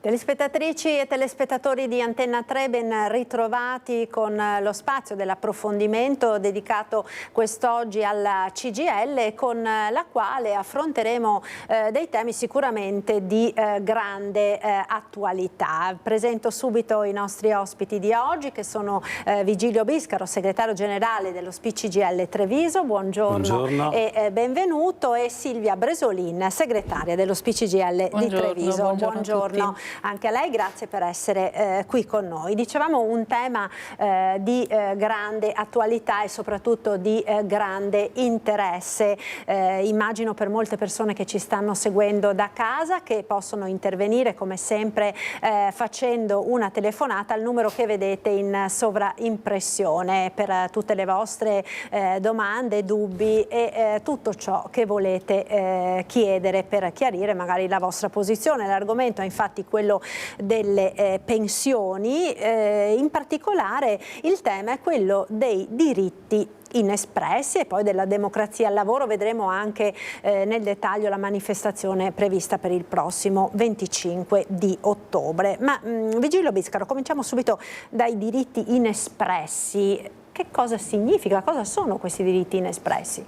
Telespettatrici e telespettatori di Antenna 3, ben ritrovati con lo spazio dell'approfondimento dedicato quest'oggi alla CGIL, con la quale affronteremo dei temi sicuramente di grande attualità. Presento subito i nostri ospiti di oggi, che sono Vigilio Biscaro, segretario generale dello SPI-CGIL Treviso, buongiorno e benvenuto, e Silvia Bresolin, segretaria dello SPI-CGIL di Treviso. Buongiorno anche a lei, grazie per essere qui con noi. Dicevamo un tema di grande attualità e soprattutto di grande interesse, immagino per molte persone che ci stanno seguendo da casa, che possono intervenire come sempre facendo una telefonata al numero che vedete in sovraimpressione per tutte le vostre domande, dubbi e tutto ciò che volete chiedere per chiarire magari la vostra posizione. L'argomento è infatti quello delle pensioni, in particolare il tema è quello dei diritti inespressi e poi della democrazia al lavoro. Vedremo anche nel dettaglio la manifestazione prevista per il prossimo 25 di ottobre. Ma Vigilio Biscaro, cominciamo subito dai diritti inespressi. Che cosa significa? Cosa sono questi diritti inespressi?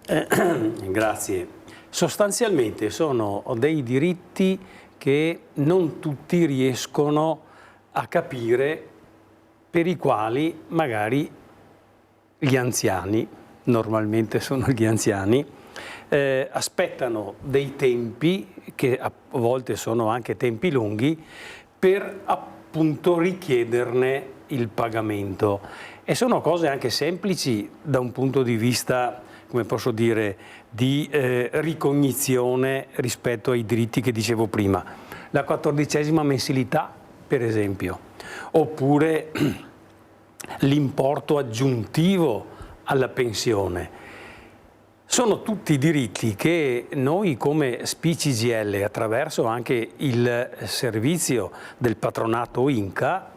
Grazie. Sostanzialmente sono dei diritti che non tutti riescono a capire, per i quali magari gli anziani, normalmente sono gli anziani, aspettano dei tempi, che a volte sono anche tempi lunghi, per appunto richiederne il pagamento. E sono cose anche semplici da un punto di vista, come posso dire, di ricognizione rispetto ai diritti che dicevo prima. La 14ª mensilità, per esempio, oppure l'importo aggiuntivo alla pensione. Sono tutti diritti che noi come SPI-CGIL, attraverso anche il servizio del patronato INCA,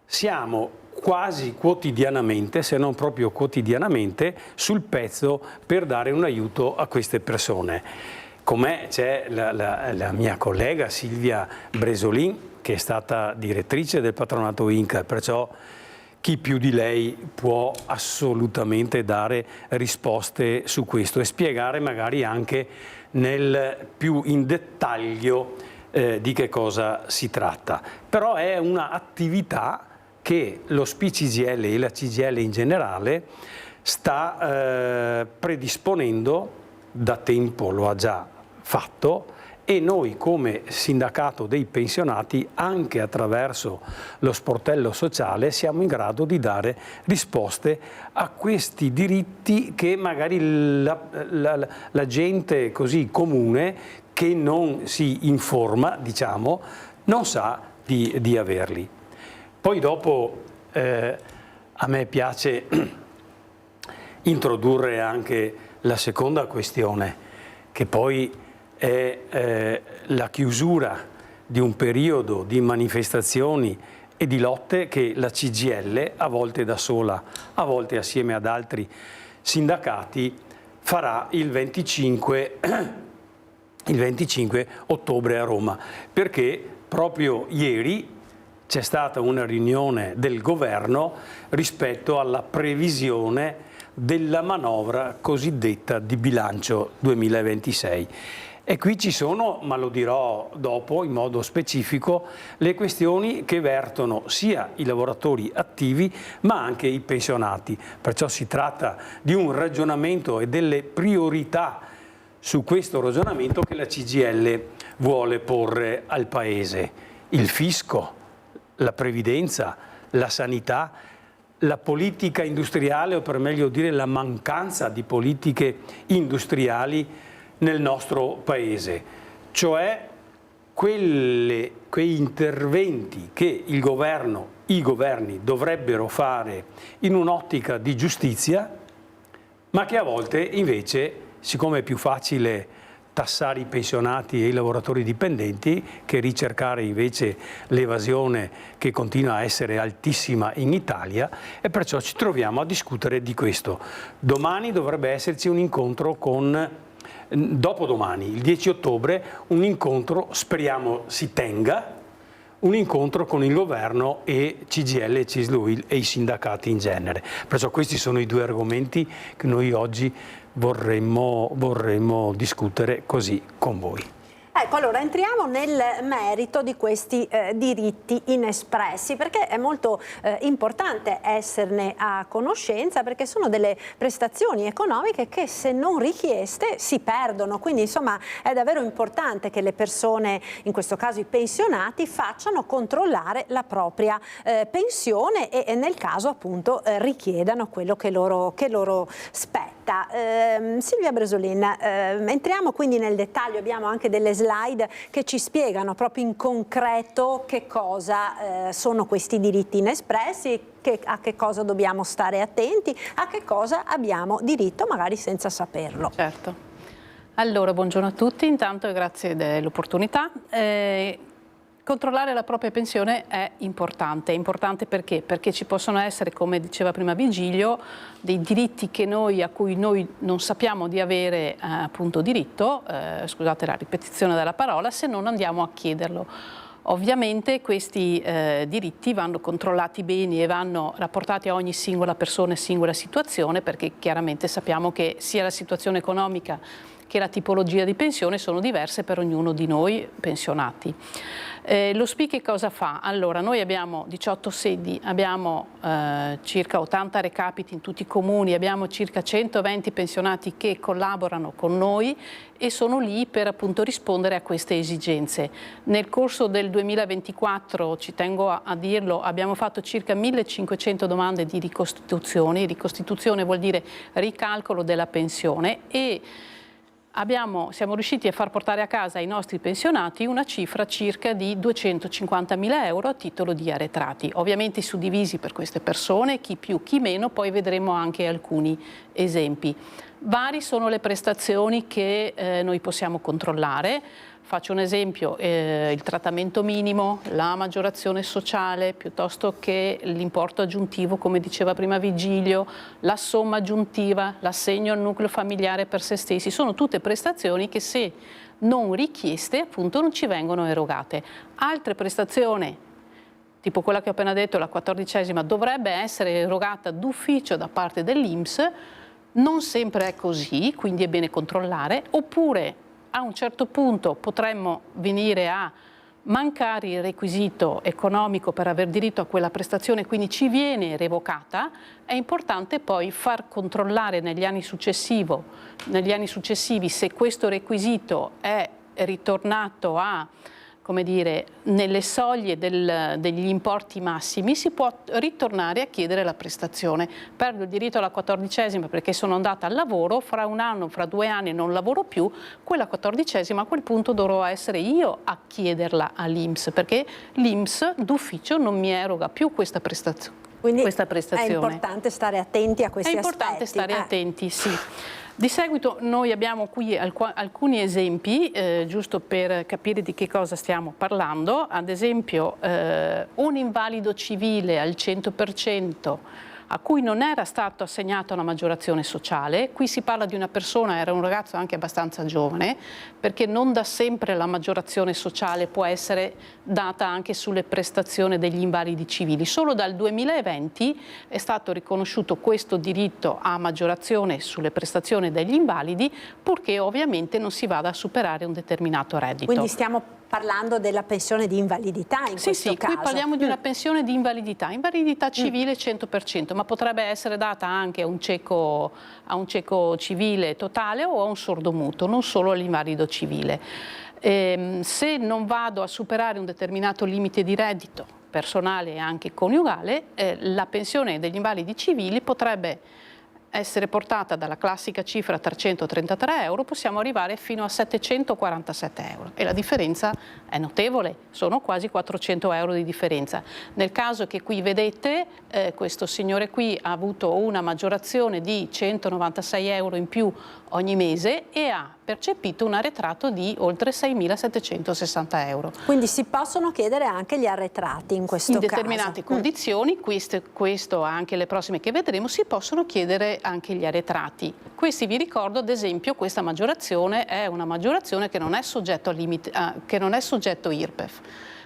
siamo quasi quotidianamente, se non proprio quotidianamente, sul pezzo per dare un aiuto a queste persone. Com'è c'è la mia collega Silvia Bresolin, che è stata direttrice del patronato INCA, perciò chi più di lei può assolutamente dare risposte su questo e spiegare magari anche più in dettaglio di che cosa si tratta. Però è un'attività che lo SPI-CGIL e la CGIL in generale sta predisponendo, da tempo lo ha già fatto, e noi come sindacato dei pensionati, anche attraverso lo sportello sociale, siamo in grado di dare risposte a questi diritti che magari la gente così comune, che non si informa, diciamo, non sa di averli. Poi dopo a me piace introdurre anche la seconda questione, che poi è la chiusura di un periodo di manifestazioni e di lotte che la CGIL, a volte da sola, a volte assieme ad altri sindacati, farà il 25 ottobre a Roma, perché proprio ieri c'è stata una riunione del governo rispetto alla previsione della manovra cosiddetta di bilancio 2026. E qui ci sono, ma lo dirò dopo in modo specifico, le questioni che vertono sia i lavoratori attivi ma anche i pensionati. Perciò si tratta di un ragionamento e delle priorità su questo ragionamento che la CGIL vuole porre al Paese. Il fisco, la previdenza, la sanità, la politica industriale, o per meglio dire la mancanza di politiche industriali nel nostro Paese, cioè quei interventi che i governi dovrebbero fare in un'ottica di giustizia, ma che a volte invece, siccome è più facile tassare i pensionati e i lavoratori dipendenti che ricercare invece l'evasione, che continua a essere altissima in Italia, e perciò ci troviamo a discutere di questo. Domani dovrebbe esserci un incontro con dopodomani, il 10 ottobre, un incontro, speriamo si tenga, un incontro con il governo e CGIL e CISL-UIL e i sindacati in genere. Perciò questi sono i due argomenti che noi oggi vorremmo discutere così con voi. Ecco, allora entriamo nel merito di questi diritti inespressi, perché è molto importante esserne a conoscenza, perché sono delle prestazioni economiche che se non richieste si perdono, quindi insomma è davvero importante che le persone, in questo caso i pensionati, facciano controllare la propria pensione e nel caso appunto richiedano quello che loro spetta. Silvia Bresolin, entriamo quindi nel dettaglio, abbiamo anche delle slide che ci spiegano proprio in concreto che cosa sono questi diritti inespressi, a che cosa dobbiamo stare attenti, a che cosa abbiamo diritto magari senza saperlo. Certo. Allora, buongiorno a tutti, intanto grazie dell'opportunità. Controllare la propria pensione è importante perché? Perché ci possono essere, come diceva prima Vigilio, dei diritti a cui noi non sappiamo di avere appunto diritto, scusate la ripetizione della parola, se non andiamo a chiederlo. Ovviamente questi diritti vanno controllati bene e vanno rapportati a ogni singola persona e singola situazione, perché chiaramente sappiamo che sia la situazione economica che la tipologia di pensione sono diverse per ognuno di noi pensionati. Lo SPI che cosa fa? Allora, noi abbiamo 18 sedi, abbiamo circa 80 recapiti in tutti i comuni, abbiamo circa 120 pensionati che collaborano con noi e sono lì per appunto rispondere a queste esigenze. Nel corso del 2024, ci tengo a dirlo, abbiamo fatto circa 1500 domande di ricostituzione. Ricostituzione vuol dire ricalcolo della pensione e siamo riusciti a far portare a casa ai nostri pensionati una cifra circa di 250.000 euro a titolo di arretrati, ovviamente suddivisi per queste persone, chi più chi meno, poi vedremo anche alcuni esempi. Vari sono le prestazioni che noi possiamo controllare. Faccio un esempio, il trattamento minimo, la maggiorazione sociale, piuttosto che l'importo aggiuntivo, come diceva prima Vigilio, la somma aggiuntiva, l'assegno al nucleo familiare per se stessi, sono tutte prestazioni che se non richieste appunto non ci vengono erogate. Altre prestazioni, tipo quella che ho appena detto, la 14ª, dovrebbe essere erogata d'ufficio da parte dell'INPS, non sempre è così, quindi è bene controllare, oppure a un certo punto potremmo venire a mancare il requisito economico per aver diritto a quella prestazione, quindi ci viene revocata. È importante poi far controllare negli anni successivi se questo requisito è ritornato a, come dire, nelle soglie degli importi massimi, si può ritornare a chiedere la prestazione. Perdo il diritto alla 14ª perché sono andata al lavoro, fra un anno, fra 2 anni non lavoro più, quella 14ª a quel punto dovrò essere io a chiederla all'INPS, perché l'INPS d'ufficio non mi eroga più questa prestazione. Quindi è importante stare attenti a questi aspetti. È importante stare attenti, sì. Di seguito noi abbiamo qui alcuni esempi, giusto per capire di che cosa stiamo parlando. Ad esempio un invalido civile al 100% a cui non era stato assegnato una maggiorazione sociale. Qui si parla di una persona, era un ragazzo anche abbastanza giovane, perché non da sempre la maggiorazione sociale può essere data anche sulle prestazioni degli invalidi civili. Solo dal 2020 è stato riconosciuto questo diritto a maggiorazione sulle prestazioni degli invalidi, purché ovviamente non si vada a superare un determinato reddito. Quindi stiamo parlando della pensione di invalidità in questo caso. Sì, qui parliamo di una pensione di invalidità civile 100%, ma potrebbe essere data anche a un cieco civile totale o a un sordomuto, non solo all'invalido civile. Se non vado a superare un determinato limite di reddito personale e anche coniugale, la pensione degli invalidi civili potrebbe essere portata dalla classica cifra 333 euro, possiamo arrivare fino a 747 euro e la differenza è notevole, sono quasi 400 euro di differenza. Nel caso che qui vedete, questo signore qui ha avuto una maggiorazione di 196 euro in più ogni mese e ha percepito un arretrato di oltre 6.760 euro. Quindi si possono chiedere anche gli arretrati in questo caso? In determinate condizioni, questo anche le prossime che vedremo, si possono chiedere anche gli arretrati. Questi, vi ricordo, ad esempio, questa maggiorazione è una maggiorazione che non è soggetto IRPEF.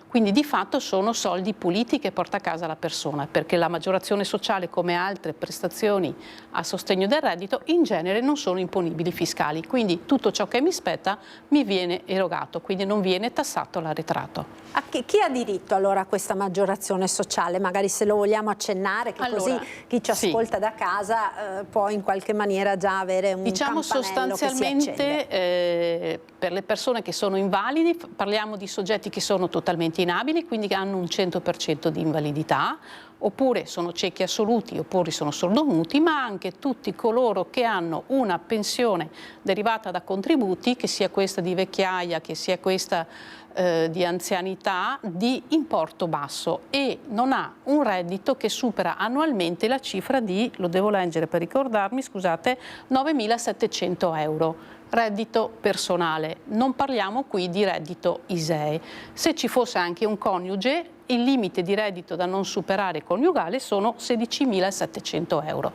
Quindi di fatto sono soldi puliti che porta a casa la persona, perché la maggiorazione sociale, come altre prestazioni a sostegno del reddito, in genere non sono imponibili fiscali. Quindi tutto ciò che mi spetta mi viene erogato, quindi non viene tassato l'arretrato. Chi ha diritto allora a questa maggiorazione sociale? Magari se lo vogliamo accennare, che così chi ci ascolta da casa può in qualche maniera già avere un diciamo sostanzialmente per le persone che sono invalidi, parliamo di soggetti che sono totalmente inabili, quindi che hanno un 100% di invalidità, oppure sono ciechi assoluti, oppure sono sordomuti, ma anche tutti coloro che hanno una pensione derivata da contributi, che sia questa di vecchiaia, che sia questa di anzianità, di importo basso e non ha un reddito che supera annualmente la cifra di, lo devo leggere per ricordarmi, scusate, 9.700 euro. Reddito personale, non parliamo qui di reddito ISEE. Se ci fosse anche un coniuge, il limite di reddito da non superare coniugale sono 16.700 euro.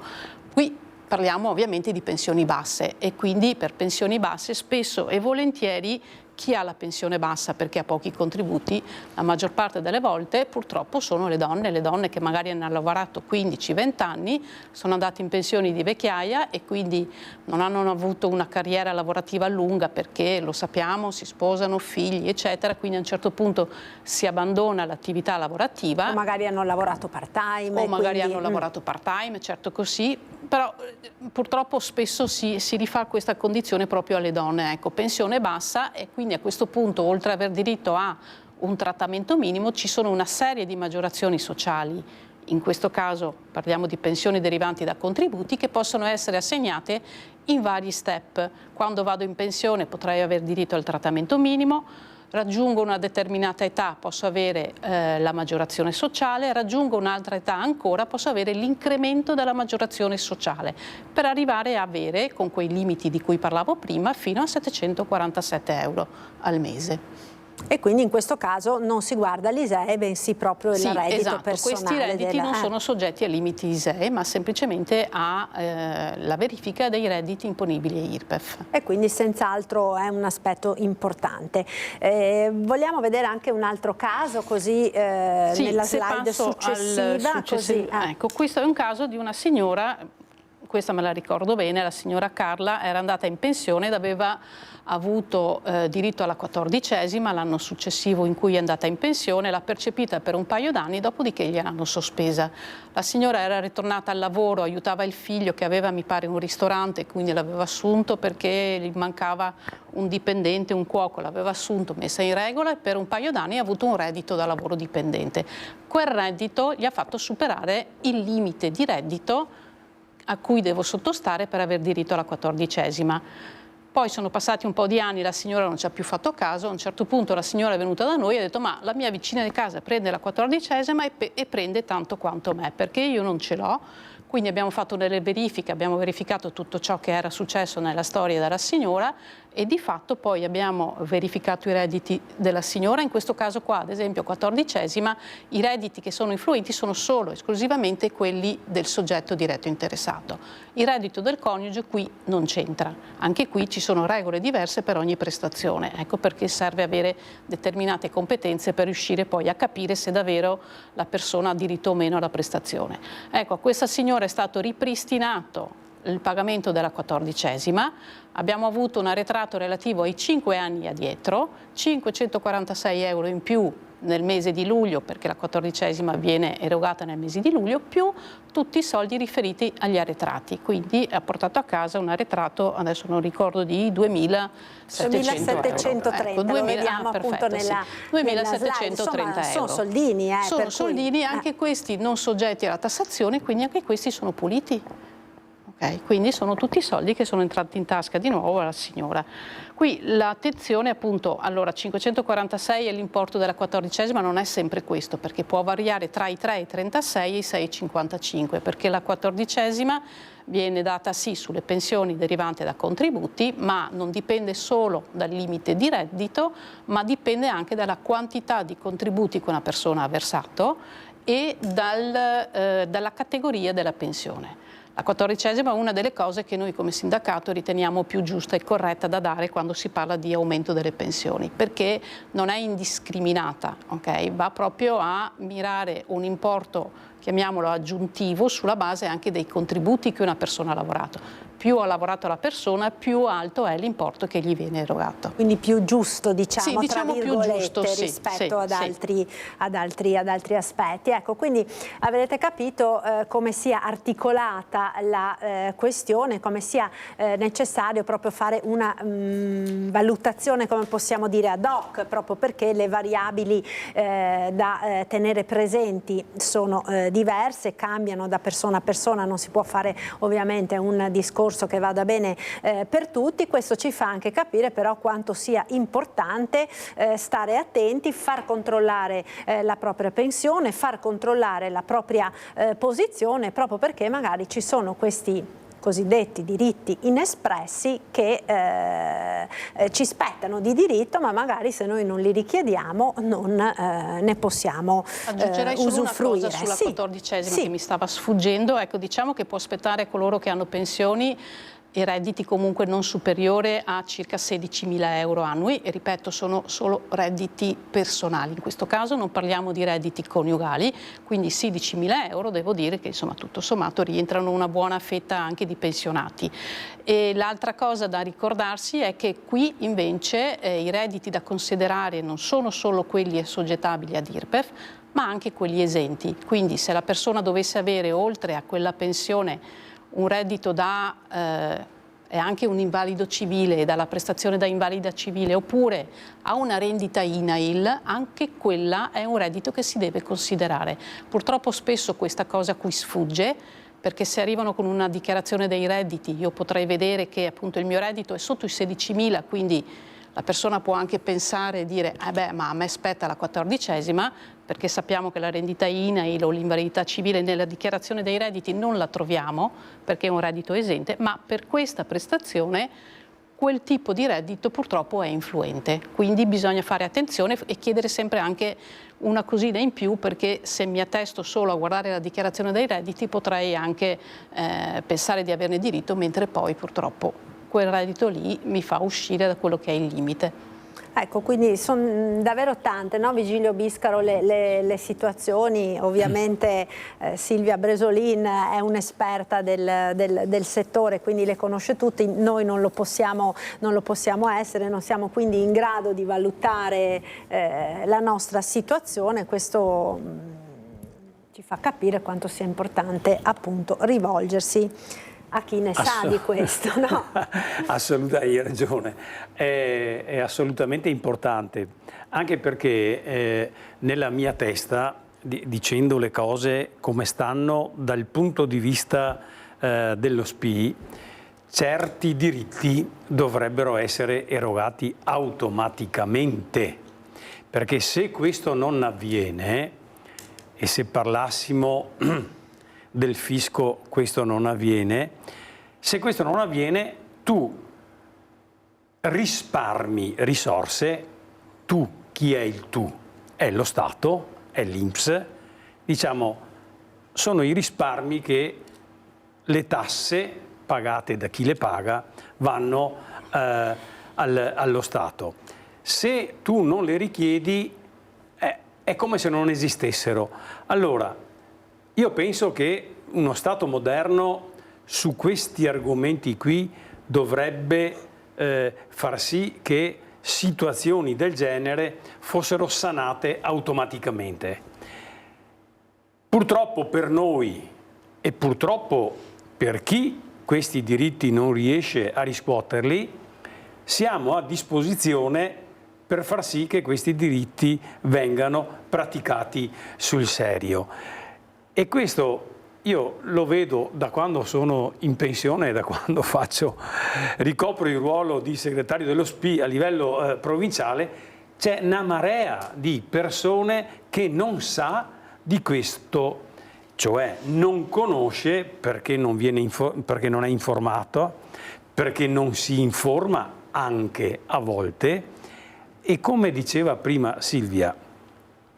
Qui parliamo ovviamente di pensioni basse e quindi per pensioni basse spesso e volentieri chi ha la pensione bassa perché ha pochi contributi, la maggior parte delle volte purtroppo sono le donne che magari hanno lavorato 15-20 anni, sono andate in pensione di vecchiaia e quindi non hanno avuto una carriera lavorativa lunga perché, lo sappiamo, si sposano, figli, eccetera, quindi a un certo punto si abbandona l'attività lavorativa. O magari hanno lavorato part-time. O magari hanno lavorato part-time, certo così, però purtroppo spesso si rifà questa condizione proprio alle donne, ecco, pensione bassa e quindi a questo punto, oltre ad aver diritto a un trattamento minimo, ci sono una serie di maggiorazioni sociali. In questo caso parliamo di pensioni derivanti da contributi che possono essere assegnate in vari step. Quando vado in pensione potrei aver diritto al trattamento minimo, raggiungo una determinata età, posso avere la maggiorazione sociale, raggiungo un'altra età ancora, posso avere l'incremento della maggiorazione sociale, per arrivare a avere, con quei limiti di cui parlavo prima, fino a 747 euro al mese. E quindi in questo caso non si guarda l'ISEE, bensì proprio il reddito personale. Questi redditi non sono soggetti a limiti ISEE, ma semplicemente alla verifica dei redditi imponibili a IRPEF. E quindi senz'altro è un aspetto importante. Vogliamo vedere anche un altro caso, così nella slide successiva. Ecco, questo è un caso di una signora, questa me la ricordo bene, la signora Carla era andata in pensione ed aveva avuto diritto alla 14ª l'anno successivo in cui è andata in pensione, l'ha percepita per un paio d'anni, dopodiché gliel'hanno sospesa. La signora era ritornata al lavoro, aiutava il figlio che aveva, mi pare, un ristorante, quindi l'aveva assunto perché gli mancava un dipendente, un cuoco, l'aveva assunto, messa in regola e per un paio d'anni ha avuto un reddito da lavoro dipendente. Quel reddito gli ha fatto superare il limite di reddito a cui devo sottostare per aver diritto alla 14ª. Poi sono passati un po' di anni, la signora non ci ha più fatto caso, a un certo punto la signora è venuta da noi e ha detto ma la mia vicina di casa prende la 14ª e prende tanto quanto me, perché io non ce l'ho. Quindi abbiamo fatto delle verifiche, abbiamo verificato tutto ciò che era successo nella storia della signora e di fatto poi abbiamo verificato i redditi della signora, in questo caso qua ad esempio 14ª, i redditi che sono influiti sono solo esclusivamente quelli del soggetto diretto interessato. Il reddito del coniuge qui non c'entra, anche qui ci sono regole diverse per ogni prestazione, ecco perché serve avere determinate competenze per riuscire poi a capire se davvero la persona ha diritto o meno alla prestazione. Ecco, a questa signora è stato ripristinato il pagamento della 14ª, abbiamo avuto un arretrato relativo ai 5 anni addietro, 546 euro in più nel mese di luglio, perché la 14ª viene erogata nel mese di luglio, più tutti i soldi riferiti agli arretrati, quindi ha portato a casa un arretrato, adesso non ricordo, di 2.730 ecco, lo vediamo appunto nella 2.730 sono soldini. Sono soldini, anche questi non soggetti alla tassazione, quindi anche questi sono puliti. Okay? Quindi sono tutti soldi che sono entrati in tasca di nuovo alla signora. Qui l'attenzione appunto, allora 546 è l'importo della 14esima, non è sempre questo, perché può variare tra i 3,36 e i 6,55, perché la 14esima viene data sì sulle pensioni derivanti da contributi, ma non dipende solo dal limite di reddito, ma dipende anche dalla quantità di contributi che una persona ha versato e dalla categoria della pensione. La 14esima è una delle cose che noi come sindacato riteniamo più giusta e corretta da dare quando si parla di aumento delle pensioni, perché non è indiscriminata, okay? Va proprio a mirare un importo, chiamiamolo aggiuntivo, sulla base anche dei contributi che una persona ha lavorato. Più ha lavorato la persona, più alto è l'importo che gli viene erogato. Quindi più giusto, diciamo, sì, diciamo tra virgolette, più giusto, sì, rispetto sì, ad altri aspetti. Ecco, quindi avrete capito come sia articolata la questione, come sia necessario proprio fare una valutazione, come possiamo dire, ad hoc, proprio perché le variabili da tenere presenti sono diverse, cambiano da persona a persona, non si può fare ovviamente un discorso che vada bene per tutti. Questo ci fa anche capire però quanto sia importante stare attenti, far controllare la propria pensione, far controllare la propria posizione, proprio perché magari ci sono questi cosiddetti diritti inespressi che ci spettano di diritto, ma magari se noi non li richiediamo non ne possiamo aggiungerei solo usufruire. Una cosa sulla 14esima sì. che mi stava sfuggendo, ecco, diciamo che può aspettare coloro che hanno pensioni e redditi comunque non superiore a circa 16.000 euro annui, e ripeto sono solo redditi personali, in questo caso non parliamo di redditi coniugali, quindi 16.000 euro devo dire che insomma tutto sommato rientrano una buona fetta anche di pensionati. E l'altra cosa da ricordarsi è che qui invece i redditi da considerare non sono solo quelli assoggettabili ad IRPEF, ma anche quelli esenti, quindi se la persona dovesse avere oltre a quella pensione un reddito da è anche un invalido civile e dalla prestazione da invalida civile, oppure ha una rendita INAIL, anche quella è un reddito che si deve considerare. Purtroppo spesso questa cosa qui sfugge, perché se arrivano con una dichiarazione dei redditi io potrei vedere che appunto il mio reddito è sotto i 16.000, quindi la persona può anche pensare e dire beh, ma a me spetta la 14esima, perché sappiamo che la rendita INAIL o l'invalidità civile nella dichiarazione dei redditi non la troviamo perché è un reddito esente, ma per questa prestazione quel tipo di reddito purtroppo è influente, quindi bisogna fare attenzione e chiedere sempre anche una cosina in più, perché se mi attesto solo a guardare la dichiarazione dei redditi potrei anche pensare di averne diritto, mentre poi purtroppo quel reddito lì mi fa uscire da quello che è il limite. Ecco, quindi sono davvero tante, no, Vigilio Biscaro, le situazioni. Ovviamente Silvia Bresolin è un'esperta del settore, quindi le conosce tutte. Noi non lo possiamo essere, non siamo quindi in grado di valutare la nostra situazione. Questo ci fa capire quanto sia importante appunto rivolgersi a chi ne sa di questo, no? Assolutamente, hai ragione, è assolutamente importante, anche perché nella mia testa, dicendo le cose come stanno dal punto di vista dello SPI, certi diritti dovrebbero essere erogati automaticamente, perché se questo non avviene, e se parlassimo del fisco questo non avviene, se questo non avviene tu risparmi risorse, tu, chi è il tu? È lo Stato, è l'INPS, diciamo sono i risparmi che le tasse pagate da chi le paga vanno allo Stato. Se tu non le richiedi è come se non esistessero. Allora, io penso che uno Stato moderno su questi argomenti qui dovrebbe far sì che situazioni del genere fossero sanate automaticamente. Purtroppo per noi e purtroppo per chi questi diritti non riesce a riscuoterli, siamo a disposizione per far sì che questi diritti vengano praticati sul serio. E questo io lo vedo da quando sono in pensione, da quando ricopro il ruolo di segretario dello SPI a livello provinciale, c'è una marea di persone che non sa di questo, cioè non conosce perché non è informato, perché non si informa anche a volte, e come diceva prima Silvia,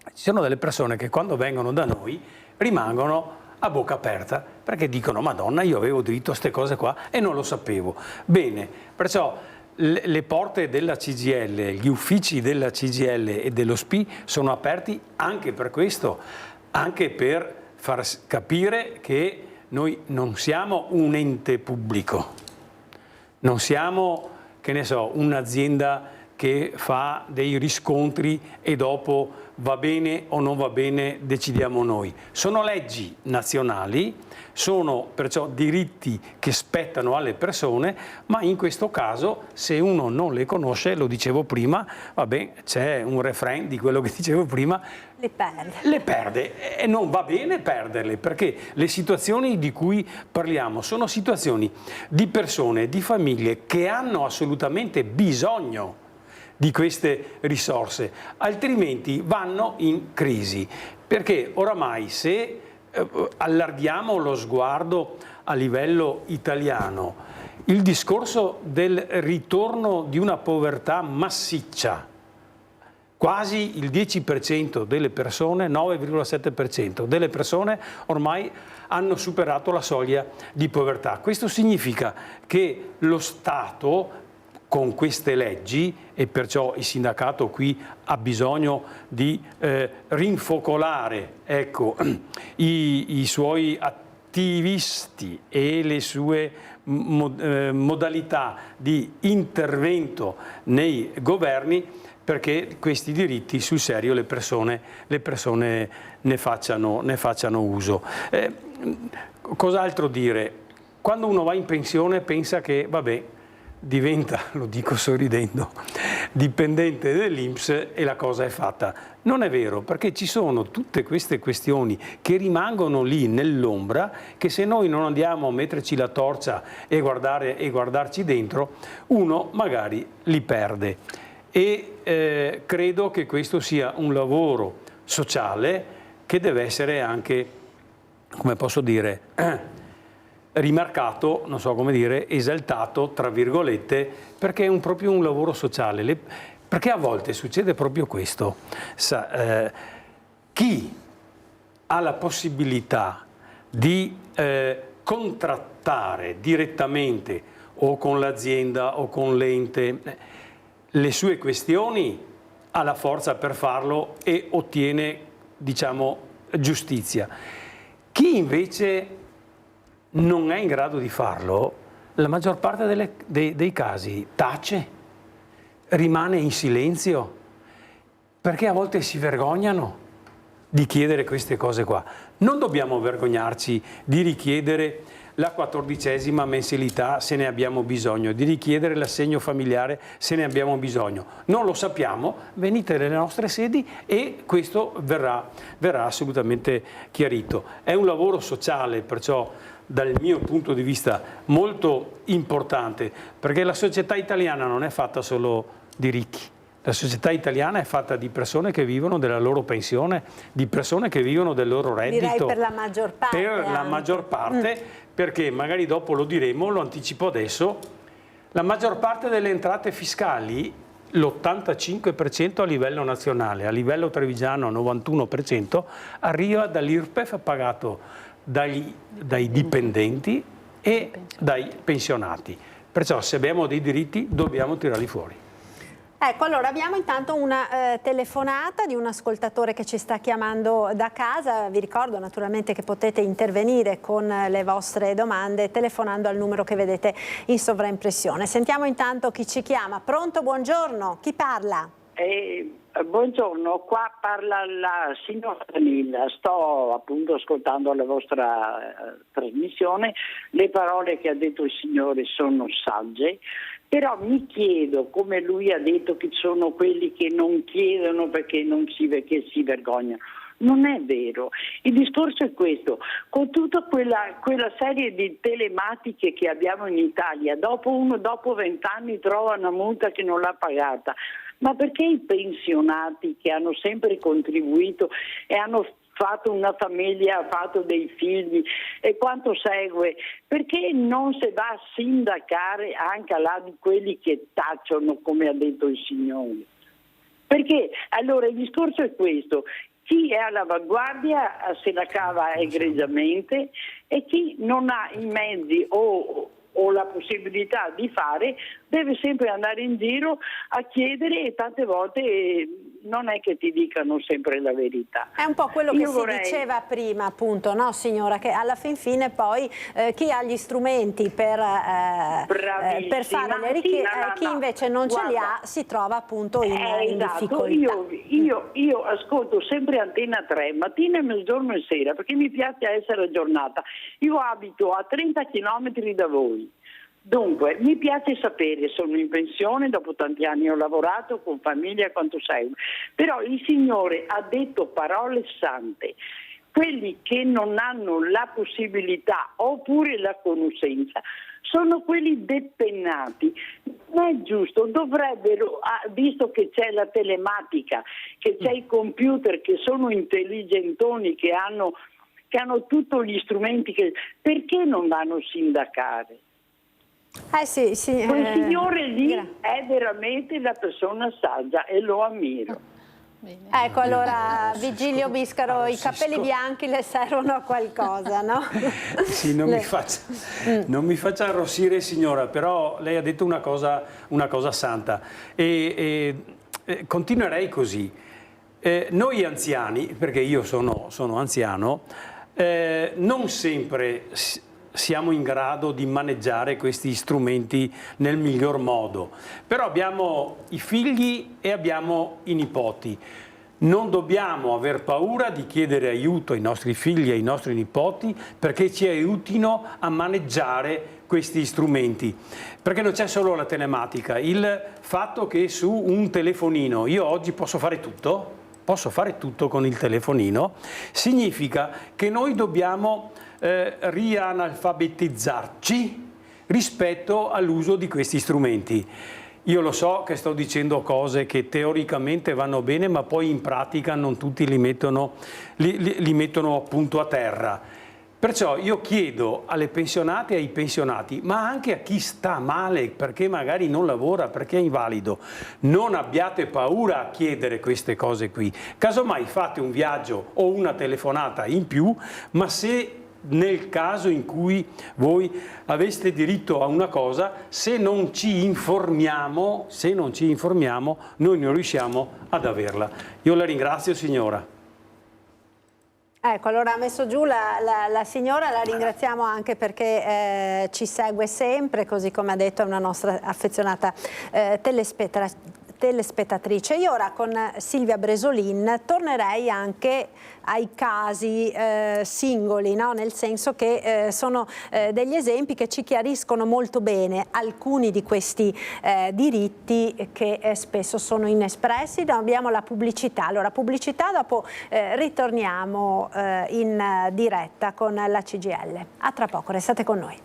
ci sono delle persone che quando vengono da noi rimangono a bocca aperta perché dicono: Madonna, io avevo diritto a queste cose qua e non lo sapevo. Bene, perciò le porte della CGIL, gli uffici della CGIL e dello SPI sono aperti anche per questo, anche per far capire che noi non siamo un ente pubblico, non siamo, che ne so, un'azienda che fa dei riscontri e dopo va bene o non va bene decidiamo noi. Sono leggi nazionali, sono perciò diritti che spettano alle persone, ma in questo caso se uno non le conosce, lo dicevo prima, vabbè, c'è un refrain di quello che dicevo prima, le perde e non va bene perderle, perché le situazioni di cui parliamo sono situazioni di persone, di famiglie che hanno assolutamente bisogno di queste risorse, altrimenti vanno in crisi, perché oramai se allarghiamo lo sguardo a livello italiano, il discorso del ritorno di una povertà massiccia, quasi il 10% delle persone, 9,7% delle persone ormai hanno superato la soglia di povertà. Questo significa che lo Stato, con queste leggi, e perciò il sindacato qui ha bisogno di rinfocolare, ecco, i suoi attivisti e le sue modalità di intervento nei governi, perché questi diritti sul serio le persone ne facciano uso. Cos'altro dire? Quando uno va in pensione pensa che, vabbè, diventa, lo dico sorridendo, dipendente dell'INPS e la cosa è fatta. Non è vero, perché ci sono tutte queste questioni che rimangono lì nell'ombra, che se noi non andiamo a metterci la torcia e guardarci dentro, uno magari li perde. E credo che questo sia un lavoro sociale che deve essere anche, come posso dire, rimarcato, non so come dire, esaltato, tra virgolette, perché è proprio un lavoro sociale. Perché a volte succede proprio questo. Chi ha la possibilità di contrattare direttamente o con l'azienda o con l'ente le sue questioni ha la forza per farlo e ottiene, diciamo, giustizia. Chi invece non è in grado di farlo, la maggior parte dei casi tace, rimane in silenzio, perché a volte si vergognano di chiedere queste cose qua. Non dobbiamo vergognarci di richiedere la 14ª mensilità se ne abbiamo bisogno, di richiedere l'assegno familiare se ne abbiamo bisogno. Non lo sappiamo, venite nelle nostre sedi e questo verrà assolutamente chiarito. È un lavoro sociale, perciò dal mio punto di vista molto importante, perché la società italiana non è fatta solo di ricchi. La società italiana è fatta di persone che vivono della loro pensione, di persone che vivono del loro reddito. Direi per la maggior parte. Per la maggior parte, perché magari dopo lo diremo, lo anticipo adesso, la maggior parte delle entrate fiscali, l'85% a livello nazionale, a livello trevigiano 91%, arriva dall'IRPEF pagato dai dipendenti e dai pensionati. Perciò se abbiamo dei diritti dobbiamo tirarli fuori. Ecco, allora abbiamo intanto una telefonata di un ascoltatore che ci sta chiamando da casa. Vi ricordo naturalmente che potete intervenire con le vostre domande telefonando al numero che vedete in sovraimpressione. Sentiamo intanto chi ci chiama. Pronto, buongiorno, chi parla? Buongiorno, qua parla la signora Danila. Sto appunto ascoltando la vostra trasmissione. Le parole che ha detto il Signore sono sagge. Però mi chiedo, come lui ha detto che sono quelli che non chiedono perché si vergognano, Non è vero. Il discorso è questo: con tutta quella serie di telematiche che abbiamo in Italia, dopo 20 anni trova una multa che non l'ha pagata. Ma perché i pensionati che hanno sempre contribuito e hanno fatto una famiglia, fatto dei figli e quanto segue, perché non si va a sindacare anche di quelli che tacciono, come ha detto il signore? Perché allora il discorso è questo: chi è all'avanguardia se la cava egregiamente e chi non ha i mezzi o la possibilità di fare deve sempre andare in giro a chiedere, e tante volte non è che ti dicano sempre la verità. È un po' quello che si diceva prima, appunto, no signora, che alla fin fine poi chi ha gli strumenti per fare le richieste, chi invece non ce li ha si trova appunto in difficoltà. Io ascolto sempre Antena 3, mattina, mezzogiorno e sera, perché mi piace essere aggiornata. Io abito a 30 chilometri da voi. Dunque, mi piace sapere, sono in pensione, dopo tanti anni ho lavorato con famiglia, quanto segue, però il Signore ha detto parole sante. Quelli che non hanno la possibilità oppure la conoscenza sono quelli depennati. Non è giusto, dovrebbero, visto che c'è la telematica, che c'è i computer che sono intelligentoni, che hanno tutti gli strumenti, perché non vanno a sindacare? Sì, Quel signore lì è veramente la persona saggia e lo ammiro. Bene. Ecco, allora Vigilio Biscaro, i capelli bianchi le servono a qualcosa, no? Sì, non mi faccia arrossire, signora, però lei ha detto una cosa santa e continuerei così. Noi anziani, perché io sono anziano, non sempre siamo in grado di maneggiare questi strumenti nel miglior modo, però abbiamo i figli e abbiamo i nipoti. Non dobbiamo aver paura di chiedere aiuto ai nostri figli e ai nostri nipoti perché ci aiutino a maneggiare questi strumenti, perché non c'è solo la telematica, il fatto che su un telefonino io oggi posso fare tutto con il telefonino, significa che noi dobbiamo rianalfabetizzarci rispetto all'uso di questi strumenti. Io lo so che sto dicendo cose che teoricamente vanno bene, ma poi in pratica non tutti li mettono appunto a terra. Perciò io chiedo alle pensionate e ai pensionati, ma anche a chi sta male perché magari non lavora, perché è invalido, non abbiate paura a chiedere queste cose qui. Casomai fate un viaggio o una telefonata in più, ma se nel caso in cui voi aveste diritto a una cosa, se non ci informiamo, noi non riusciamo ad averla. Io la ringrazio, signora. Ecco, allora ha messo giù la signora, la ringraziamo anche perché ci segue sempre, così come ha detto, è una nostra affezionata telespettatrice. Io ora con Silvia Bresolin tornerei anche ai casi singoli, no? Nel senso che sono degli esempi che ci chiariscono molto bene alcuni di questi diritti che spesso sono inespressi. Abbiamo la pubblicità. Allora, pubblicità, dopo ritorniamo in diretta con la CGIL. A tra poco, restate con noi.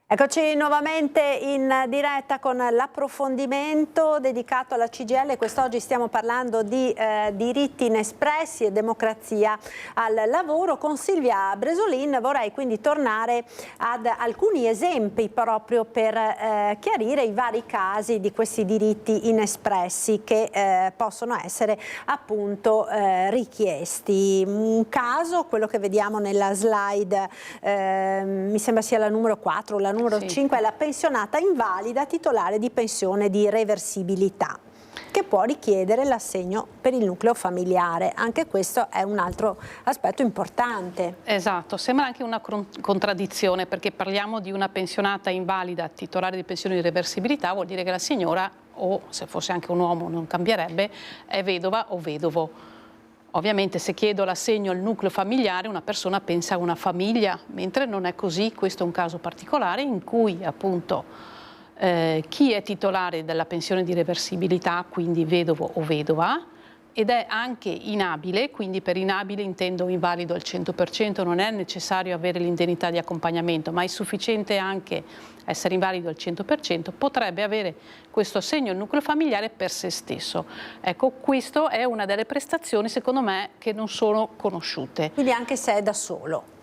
Eccoci nuovamente in diretta con l'approfondimento dedicato alla CGIL. Quest'oggi stiamo parlando di diritti inespressi e democrazia al lavoro. Con Silvia Bresolin vorrei quindi tornare ad alcuni esempi proprio per chiarire i vari casi di questi diritti inespressi che possono essere appunto richiesti. Un caso, quello che vediamo nella slide, mi sembra sia la numero 4, la numero 5 è la pensionata invalida titolare di pensione di reversibilità, che può richiedere l'assegno per il nucleo familiare. Anche questo è un altro aspetto importante. Esatto, sembra anche una contraddizione, perché parliamo di una pensionata invalida titolare di pensione di reversibilità, vuol dire che la signora, o se fosse anche un uomo non cambierebbe, è vedova o vedovo. Ovviamente se chiedo l'assegno al nucleo familiare una persona pensa a una famiglia, mentre non è così. Questo è un caso particolare in cui appunto chi è titolare della pensione di reversibilità, quindi vedovo o vedova, ed è anche inabile, quindi per inabile intendo invalido al 100%, non è necessario avere l'indennità di accompagnamento, ma è sufficiente anche essere invalido al 100%, potrebbe avere questo assegno al nucleo familiare per se stesso. Ecco, questa è una delle prestazioni, secondo me, che non sono conosciute. Quindi anche se è da solo?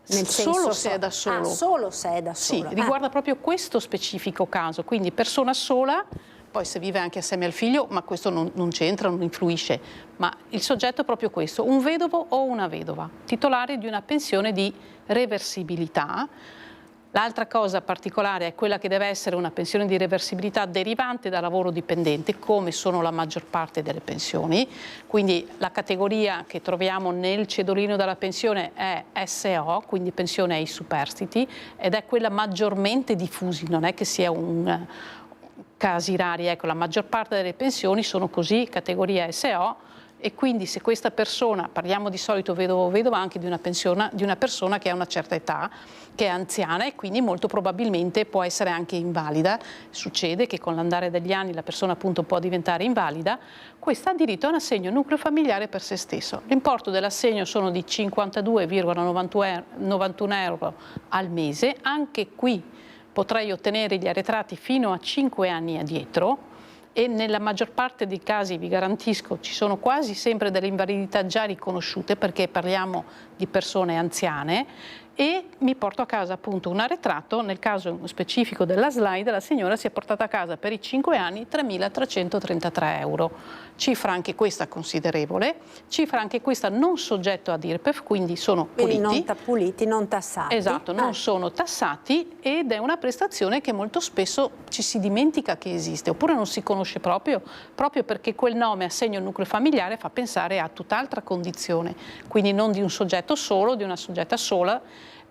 Nel Solo se è da solo. Ah, solo se è da solo. Sì, riguarda proprio questo specifico caso, quindi persona sola, poi se vive anche assieme al figlio, ma questo non c'entra, non influisce, ma il soggetto è proprio questo, un vedovo o una vedova, titolare di una pensione di reversibilità. L'altra cosa particolare è quella che deve essere una pensione di reversibilità derivante da lavoro dipendente, come sono la maggior parte delle pensioni. Quindi la categoria che troviamo nel cedolino della pensione è SO, quindi pensione ai superstiti, ed è quella maggiormente diffusa, non è che sia un casi rari, ecco, la maggior parte delle pensioni sono così, categoria SO, e quindi se questa persona, parliamo di solito vedovo o vedova anche di una persona che ha una certa età, che è anziana e quindi molto probabilmente può essere anche invalida, succede che con l'andare degli anni la persona appunto può diventare invalida, questa ha diritto a un assegno nucleo familiare per se stesso. L'importo dell'assegno sono di 52,91 euro al mese, anche qui potrei ottenere gli arretrati fino a 5 anni addietro, e nella maggior parte dei casi, vi garantisco, ci sono quasi sempre delle invalidità già riconosciute perché parliamo di persone anziane, e mi porto a casa appunto un arretrato. Nel caso specifico della slide, la signora si è portata a casa per i 5 anni 3.333 euro, cifra anche questa considerevole, cifra anche questa non soggetto ad IRPEF, quindi sono puliti. Puliti, non tassati. Esatto, non sono tassati, ed è una prestazione che molto spesso ci si dimentica che esiste, oppure non si conosce proprio perché quel nome assegno al nucleo familiare fa pensare a tutt'altra condizione, quindi non di un soggetto solo, di una soggetta sola,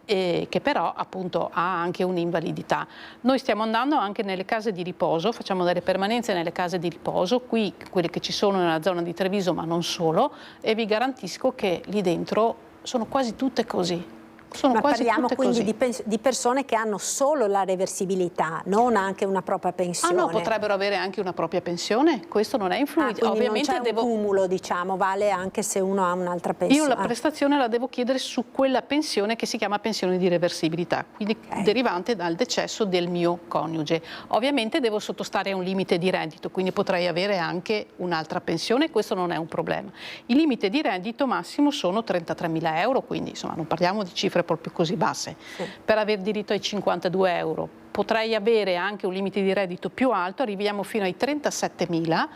che però appunto ha anche un'invalidità. Noi stiamo andando anche nelle case di riposo, facciamo delle permanenze nelle case di riposo, qui quelle che ci sono nella zona di Treviso, ma non solo, e vi garantisco che lì dentro sono quasi tutte così. Ma parliamo quindi di persone che hanno solo la reversibilità, non anche una propria pensione. Ah no, potrebbero avere anche una propria pensione, questo non è influito. Ovviamente non c'è un cumulo, diciamo, vale anche se uno ha un'altra pensione. Io la prestazione la devo chiedere su quella pensione che si chiama pensione di reversibilità, quindi derivante dal decesso del mio coniuge. Ovviamente devo sottostare a un limite di reddito, quindi potrei avere anche un'altra pensione, questo non è un problema. Il limite di reddito massimo sono 33.000 euro, quindi insomma non parliamo di cifre proprio così basse. Per aver diritto ai 52 euro potrei avere anche un limite di reddito più alto, arriviamo fino ai 37.000,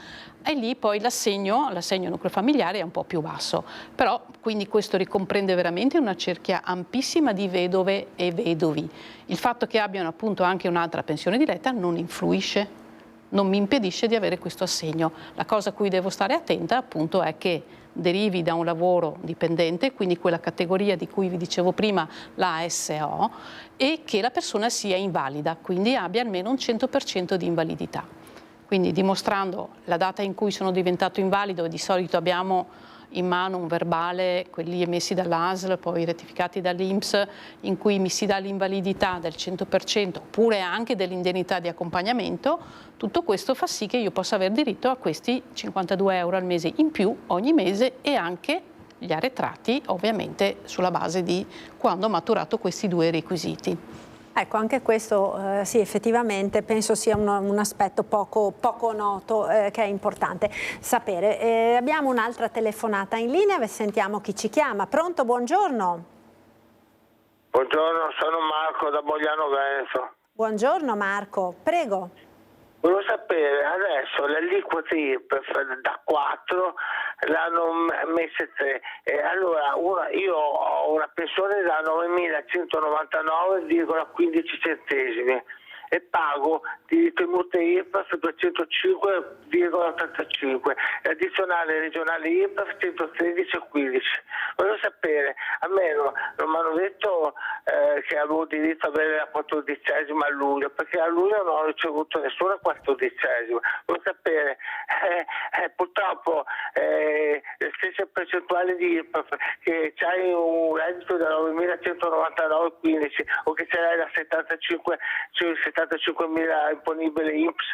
e lì poi l'assegno nucleo familiare è un po' più basso. Però quindi questo ricomprende veramente una cerchia ampissima di vedove e vedovi. Il fatto che abbiano appunto anche un'altra pensione diretta non influisce, non mi impedisce di avere questo assegno. La cosa a cui devo stare attenta appunto è che derivi da un lavoro dipendente, quindi quella categoria di cui vi dicevo prima, la ASO, e che la persona sia invalida, quindi abbia almeno un 100% di invalidità. Quindi dimostrando la data in cui sono diventato invalido, e di solito abbiamo in mano un verbale, quelli emessi dall'ASL, poi rettificati dall'INPS, in cui mi si dà l'invalidità del 100% oppure anche dell'indennità di accompagnamento, tutto questo fa sì che io possa aver diritto a questi 52 euro al mese in più ogni mese, e anche gli arretrati ovviamente sulla base di quando ho maturato questi due requisiti. Ecco, anche questo sì, effettivamente penso sia un aspetto poco noto che è importante sapere. Abbiamo un'altra telefonata in linea, sentiamo chi ci chiama. Pronto, buongiorno. Buongiorno, sono Marco da Bogliano Veneto. Buongiorno Marco, prego. Volevo sapere, adesso le aliquote IRPEF da 4 l'hanno messe 3. Allora io ho una pensione da 9.199,15 centesimi e pago di ritenute IRPEF 205,85 e addizionale regionale IRPEF 113,15. Volevo sapere, a me non mi hanno detto che avevo diritto a avere la 14ª a luglio, perché a luglio non ho ricevuto nessuna 14ª. Volevo sapere, purtroppo le stesse percentuali di IRPEF, che c'hai un reddito da 9.199,15 o che ce l'hai da 75 75.000 imponibile INPS,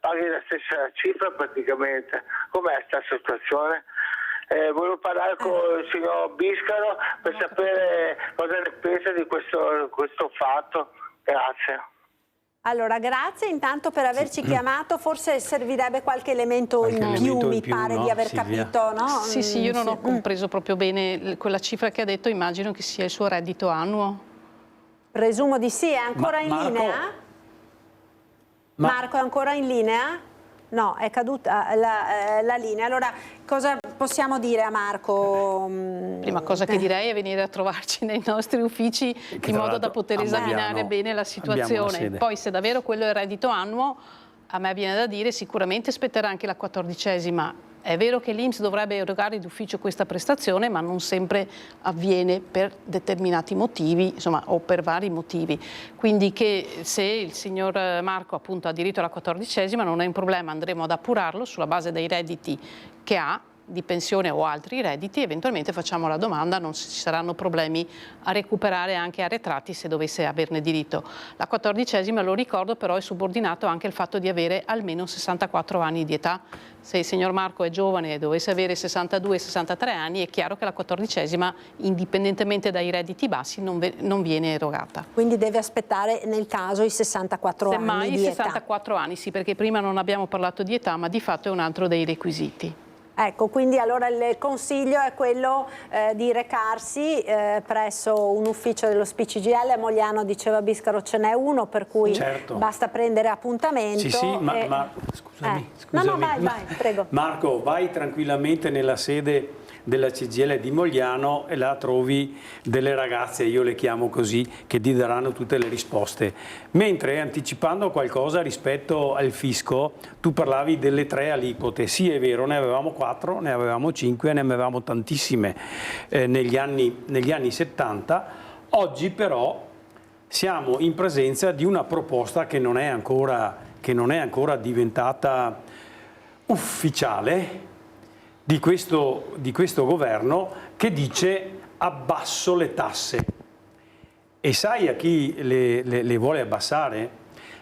paghi la stessa cifra praticamente. Com'è questa situazione? Volevo parlare con il signor Biscaro per sapere cosa ne pensa di questo fatto. Grazie. Allora, grazie intanto per averci chiamato, forse servirebbe qualche elemento in più, mi pare no, di aver Silvia? capito, no? Sì, io non ho compreso proprio bene quella cifra che ha detto, immagino che sia il suo reddito annuo. Presumo di sì, è ancora in linea? Marco è ancora in linea? No, è caduta la linea. Allora, cosa possiamo dire a Marco? Prima cosa che direi è venire a trovarci nei nostri uffici in modo da poter esaminare bene la situazione. Poi se davvero quello è il reddito annuo, a me viene da dire sicuramente spetterà anche la 14ª. È vero che l'INPS dovrebbe erogare d'ufficio questa prestazione, ma non sempre avviene per determinati motivi, insomma, o per vari motivi. Quindi che se il signor Marco appunto ha diritto alla 14ª non è un problema, andremo ad appurarlo sulla base dei redditi che ha, di pensione o altri redditi, eventualmente facciamo la domanda, non ci saranno problemi a recuperare anche arretrati se dovesse averne diritto. La 14ª, lo ricordo, però è subordinato anche al fatto di avere almeno 64 anni di età. Se il signor Marco è giovane e dovesse avere 62-63 anni, è chiaro che la 14ª, indipendentemente dai redditi bassi, non viene erogata. Quindi deve aspettare nel caso i 64 anni di età. 64 anni, sì, perché prima non abbiamo parlato di età, ma di fatto è un altro dei requisiti. Ecco, quindi allora il consiglio è quello di recarsi presso un ufficio dello SPCGIL. A Mogliano, diceva Biscaro, ce n'è uno, per cui basta prendere appuntamento. Sì, ma scusami. No, vai, prego. Marco, vai tranquillamente nella sede della CGIL di Mogliano e là trovi delle ragazze, io le chiamo così, che ti daranno tutte le risposte. Mentre, anticipando qualcosa rispetto al fisco, tu parlavi delle 3 aliquote. Sì, è vero, ne avevamo 4, ne avevamo 5, ne avevamo tantissime negli anni 70. Oggi però siamo in presenza di una proposta che non è ancora diventata ufficiale, di questo governo, che dice abbasso le tasse. E sai a chi le vuole abbassare?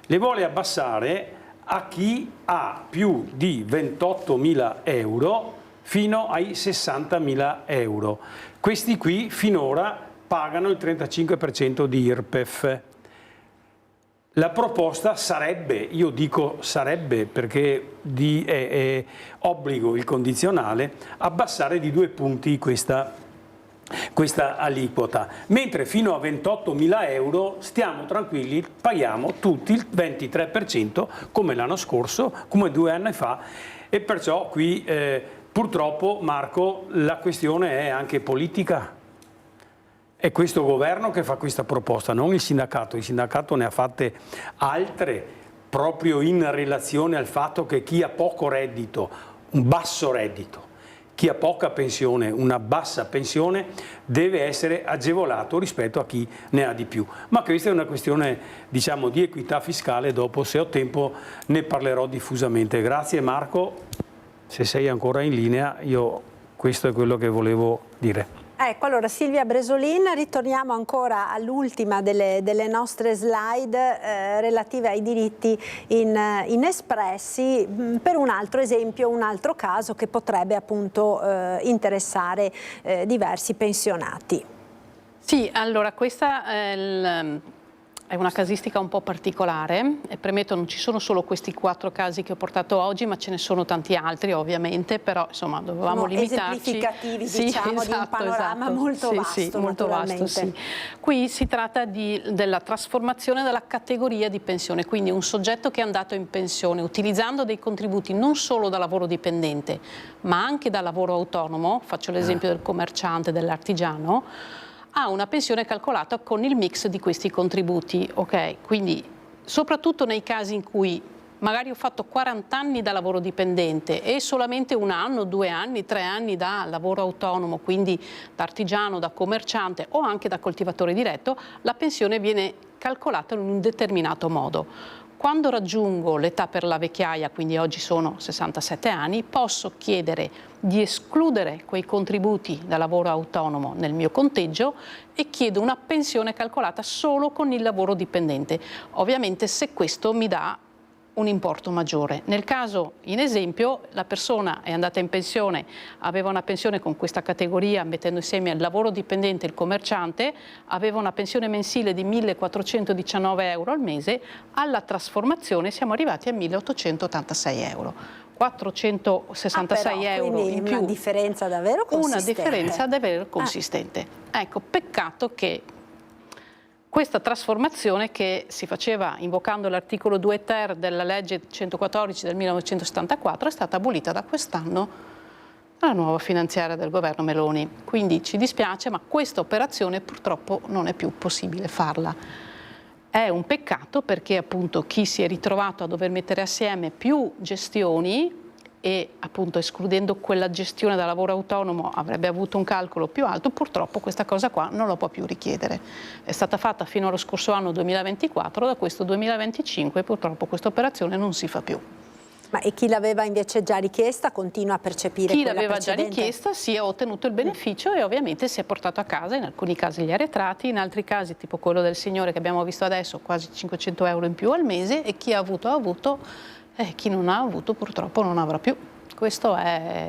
Le vuole abbassare a chi ha più di 28.000 euro fino ai 60.000 euro. Questi qui finora pagano il 35% di IRPEF. La proposta sarebbe, io dico sarebbe perché è obbligo il condizionale, abbassare di 2 punti questa aliquota, mentre fino a 28.000 euro stiamo tranquilli, paghiamo tutti il 23% come l'anno scorso, come 2 anni fa, e perciò qui purtroppo, Marco, la questione è anche politica. È questo governo che fa questa proposta, non il sindacato ne ha fatte altre proprio in relazione al fatto che chi ha poco reddito, un basso reddito, chi ha poca pensione, una bassa pensione, deve essere agevolato rispetto a chi ne ha di più. Ma questa è una questione, diciamo, di equità fiscale, dopo, se ho tempo, ne parlerò diffusamente. Grazie Marco, se sei ancora in linea, questo è quello che volevo dire. Ecco, allora Silvia Bresolin, ritorniamo ancora all'ultima delle nostre slide relative ai diritti inespressi, per un altro esempio, un altro caso che potrebbe appunto interessare diversi pensionati. Sì, allora questa è una casistica un po' particolare e premetto non ci sono solo questi 4 casi che ho portato oggi, ma ce ne sono tanti altri ovviamente, però insomma dovevamo limitarci. Esemplificativi, diciamo, di un panorama molto vasto. Sì, molto vasto, sì. Qui si tratta della trasformazione della categoria di pensione, quindi un soggetto che è andato in pensione utilizzando dei contributi non solo da lavoro dipendente, ma anche da lavoro autonomo, faccio l'esempio del commerciante, dell'artigiano, ha una pensione calcolata con il mix di questi contributi, ok? Quindi soprattutto nei casi in cui magari ho fatto 40 anni da lavoro dipendente e solamente 1 anno, 2 anni, 3 anni da lavoro autonomo, quindi da artigiano, da commerciante o anche da coltivatore diretto, la pensione viene calcolata in un determinato modo. Quando raggiungo l'età per la vecchiaia, quindi oggi sono 67 anni, posso chiedere di escludere quei contributi da lavoro autonomo nel mio conteggio e chiedo una pensione calcolata solo con il lavoro dipendente, ovviamente se questo mi dà un importo maggiore. Nel caso, in esempio, la persona è andata in pensione, aveva una pensione con questa categoria, mettendo insieme il lavoro dipendente e il commerciante, aveva una pensione mensile di 1.419 euro al mese, alla trasformazione siamo arrivati a 1.886 euro. 466 euro in più. Una differenza davvero consistente. Una differenza davvero consistente. Ecco, peccato che questa trasformazione, che si faceva invocando l'articolo 2 ter della legge 114 del 1974, è stata abolita da quest'anno dalla nuova finanziaria del governo Meloni. Quindi ci dispiace, ma questa operazione purtroppo non è più possibile farla. È un peccato perché appunto chi si è ritrovato a dover mettere assieme più gestioni e appunto escludendo quella gestione da lavoro autonomo avrebbe avuto un calcolo più alto, purtroppo questa cosa qua non lo può più richiedere. È stata fatta fino allo scorso anno 2024, da questo 2025 purtroppo questa operazione non si fa più. Ma e chi l'aveva invece già richiesta continua a percepire chi quella l'aveva già precedente? richiesta si è ottenuto il beneficio e ovviamente si è portato a casa, in alcuni casi gli arretrati, in altri casi tipo quello del signore che abbiamo visto adesso, quasi 500 euro in più al mese, e chi ha avuto chi non ha avuto purtroppo non avrà più. Questo è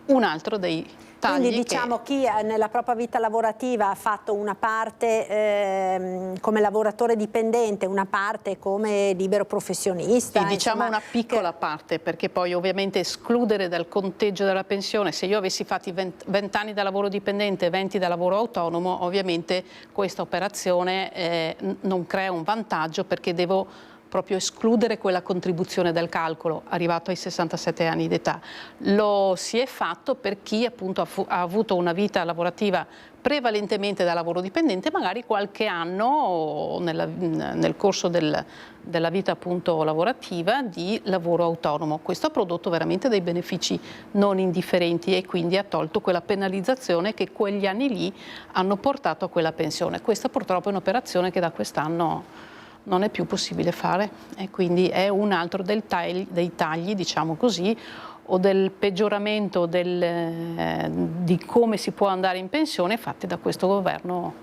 un altro dei tagli. Quindi diciamo chi nella propria vita lavorativa ha fatto una parte come lavoratore dipendente, una parte come libero professionista. Sì, diciamo una piccola parte, perché poi ovviamente escludere dal conteggio della pensione, se io avessi fatti 20 anni da lavoro dipendente e 20 da lavoro autonomo, ovviamente questa operazione non crea un vantaggio, perché devo proprio escludere quella contribuzione dal calcolo arrivato ai 67 anni d'età. Lo si è fatto per chi appunto ha avuto una vita lavorativa prevalentemente da lavoro dipendente, magari qualche anno nel corso della vita appunto lavorativa di lavoro autonomo. Questo ha prodotto veramente dei benefici non indifferenti e quindi ha tolto quella penalizzazione che quegli anni lì hanno portato a quella pensione. Questa purtroppo è un'operazione che da quest'anno non è più possibile fare, e quindi è un altro dei tagli, diciamo così, o del peggioramento di come si può andare in pensione fatti da questo governo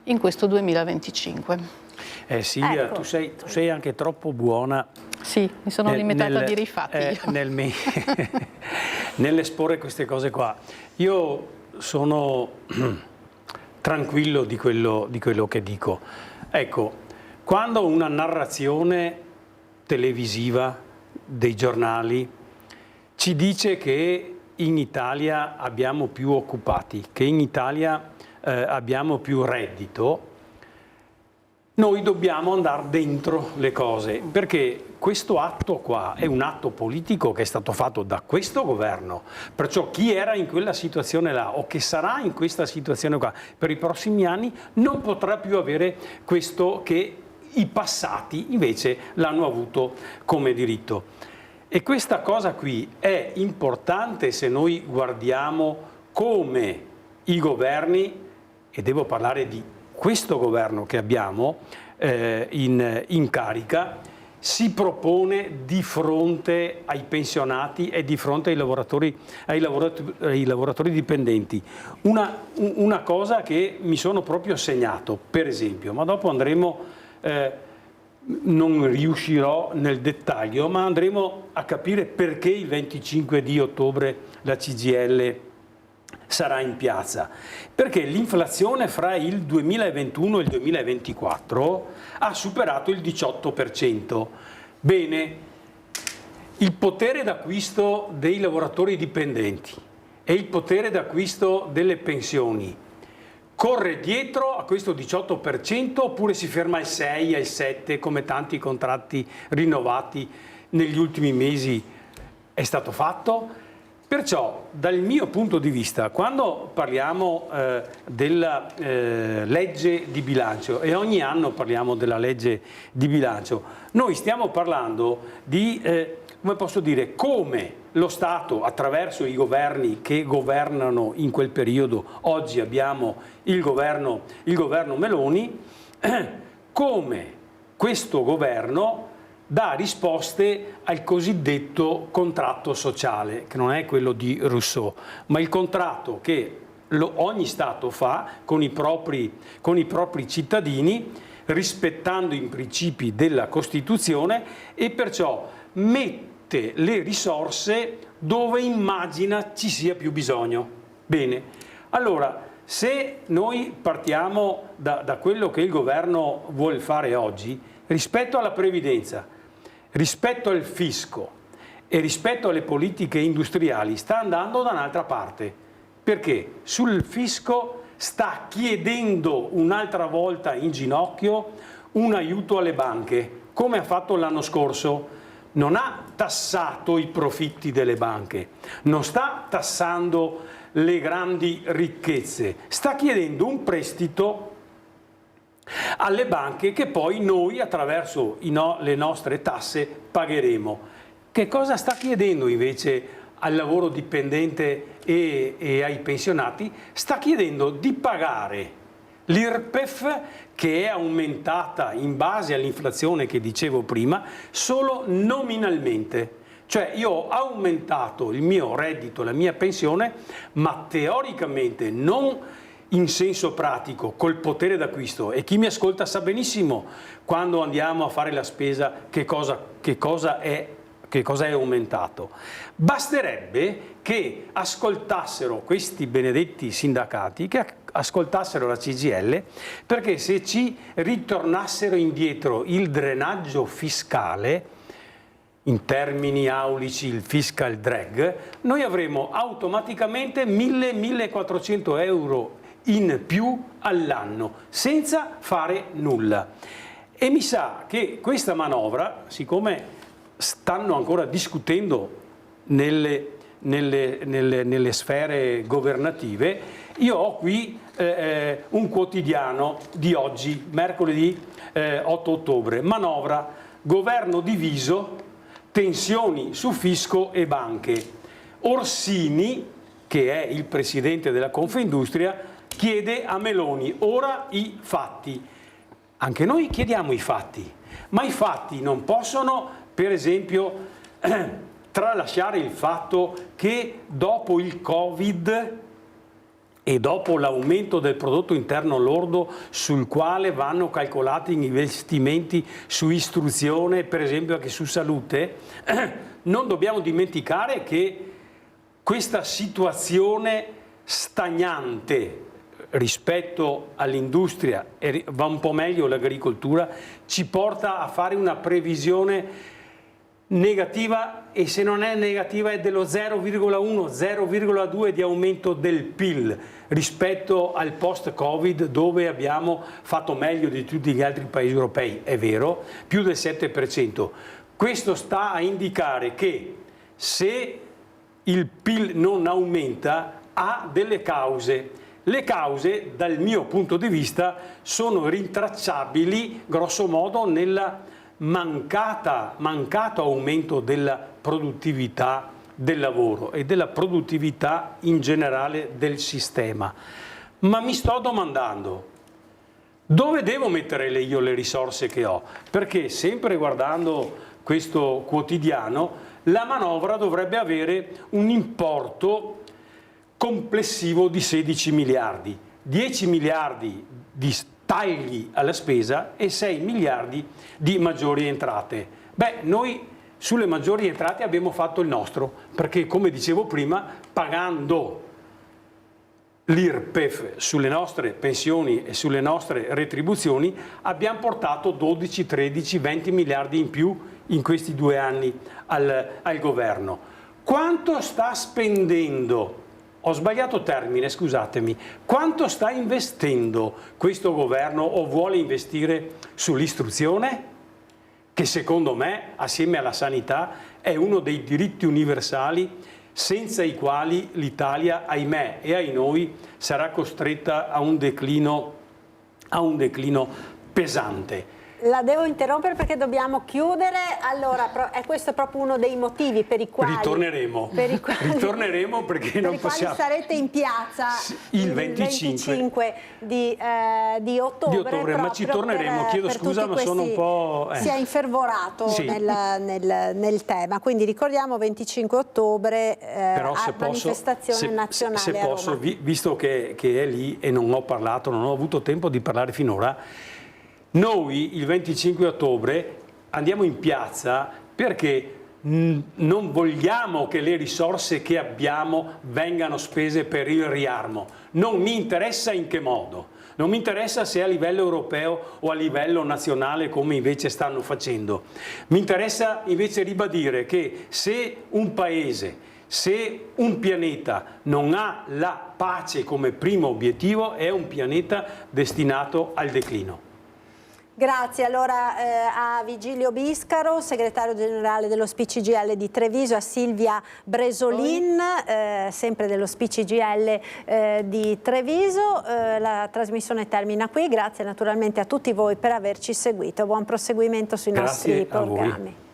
in questo 2025. Silvia, ecco. tu sei anche troppo buona. Sì, mi sono limitata a dire i fatti. Nell'esporre queste cose qua. Io sono tranquillo di quello che dico. Ecco, quando una narrazione televisiva dei giornali ci dice che in Italia abbiamo più occupati, che in Italia abbiamo più reddito, noi dobbiamo andare dentro le cose, perché questo atto qua è un atto politico che è stato fatto da questo governo, perciò chi era in quella situazione là o che sarà in questa situazione qua per i prossimi anni non potrà più avere questo che i passati invece l'hanno avuto come diritto. E questa cosa qui è importante se noi guardiamo come i governi, e devo parlare di questo governo che abbiamo in carica, si propone di fronte ai pensionati e di fronte ai lavoratori dipendenti. Una cosa che mi sono proprio segnato, per esempio, ma dopo andremo non riuscirò nel dettaglio, ma andremo a capire perché il 25 di ottobre la CGIL sarà in piazza. Perché l'inflazione fra il 2021 e il 2024 ha superato il 18%. Bene, il potere d'acquisto dei lavoratori dipendenti e il potere d'acquisto delle pensioni corre dietro a questo 18% oppure si ferma al 6, al 7, come tanti contratti rinnovati negli ultimi mesi è stato fatto? Perciò, dal mio punto di vista, quando parliamo della legge di bilancio, e ogni anno parliamo della legge di bilancio, noi stiamo parlando di, come posso dire, come lo Stato, attraverso i governi che governano in quel periodo, oggi abbiamo il governo Meloni, come questo governo dà risposte al cosiddetto contratto sociale, che non è quello di Rousseau, ma il contratto che ogni Stato fa con i propri cittadini, rispettando i principi della Costituzione, e perciò mette le risorse dove immagina ci sia più bisogno. Bene, allora se noi partiamo da quello che il governo vuole fare oggi, rispetto alla previdenza, rispetto al fisco e rispetto alle politiche industriali, sta andando da un'altra parte, perché sul fisco sta chiedendo un'altra volta in ginocchio un aiuto alle banche, come ha fatto l'anno scorso. Non ha tassato i profitti delle banche, non sta tassando le grandi ricchezze, sta chiedendo un prestito alle banche che poi noi attraverso le nostre tasse pagheremo. Che cosa sta chiedendo invece al lavoro dipendente e ai pensionati? Sta chiedendo di pagare l'IRPEF, che è aumentata in base all'inflazione che dicevo prima, solo nominalmente. Cioè io ho aumentato il mio reddito, la mia pensione, ma teoricamente, non in senso pratico, col potere d'acquisto. E chi mi ascolta sa benissimo quando andiamo a fare la spesa che cosa è aumentato. Basterebbe che ascoltassero questi benedetti sindacati, che ascoltassero la CGIL, perché se ci ritornassero indietro il drenaggio fiscale, in termini aulici il fiscal drag, noi avremo automaticamente 1.000-1.400 euro in più all'anno, senza fare nulla. E mi sa che questa manovra, siccome stanno ancora discutendo nelle sfere governative, io ho qui un quotidiano di oggi, mercoledì 8 ottobre, manovra, governo diviso, tensioni su fisco e banche. Orsini, che è il presidente della Confindustria, chiede a Meloni ora i fatti. Anche noi chiediamo i fatti, ma i fatti non possono, per esempio, tralasciare il fatto che dopo il Covid e dopo l'aumento del prodotto interno lordo, sul quale vanno calcolati gli investimenti su istruzione, per esempio anche su salute, non dobbiamo dimenticare che questa situazione stagnante rispetto all'industria, e va un po' meglio l'agricoltura, ci porta a fare una previsione negativa, e se non è negativa è dello 0,1-0,2 di aumento del PIL rispetto al post-Covid, dove abbiamo fatto meglio di tutti gli altri paesi europei, è vero, più del 7%. Questo sta a indicare che se il PIL non aumenta ha delle cause. Le cause, dal mio punto di vista, sono rintracciabili grosso modo nella mancato aumento della produttività del lavoro e della produttività in generale del sistema. Ma mi sto domandando, dove devo mettere io le risorse che ho? Perché sempre guardando questo quotidiano, la manovra dovrebbe avere un importo complessivo di 16 miliardi, 10 miliardi di tagli alla spesa e 6 miliardi di maggiori entrate. Beh, noi sulle maggiori entrate abbiamo fatto il nostro, perché come dicevo prima, pagando l'IRPEF sulle nostre pensioni e sulle nostre retribuzioni, abbiamo portato 12, 13, 20 miliardi in più in questi 2 anni al governo. Quanto sta spendendo? Ho sbagliato termine, scusatemi. Quanto sta investendo questo governo o vuole investire sull'istruzione? Che secondo me, assieme alla sanità, è uno dei diritti universali senza i quali l'Italia, ahimè e ai noi, sarà costretta a un declino pesante. La devo interrompere perché dobbiamo chiudere. Allora, è questo proprio uno dei motivi per i quali ritorneremo perché per non i quali possiamo. sarete in piazza il 25 di ottobre, ma ci torneremo. Chiedo scusa, ma sono un po'... Si è infervorato sì. nel tema, quindi ricordiamo 25 ottobre Però se manifestazione nazionale se a posso, Roma. visto che è lì e non ho parlato, non ho avuto tempo di parlare finora, noi il 25 ottobre andiamo in piazza perché non vogliamo che le risorse che abbiamo vengano spese per il riarmo. Non mi interessa in che modo. Non mi interessa se è a livello europeo o a livello nazionale come invece stanno facendo. Mi interessa invece ribadire che se un paese, se un pianeta non ha la pace come primo obiettivo, è un pianeta destinato al declino. Grazie allora a Vigilio Biscaro, segretario generale dello SPCGIL di Treviso, a Silvia Bresolin, sempre dello SPCGIL di Treviso. La trasmissione termina qui, grazie naturalmente a tutti voi per averci seguito. Buon proseguimento sui nostri programmi.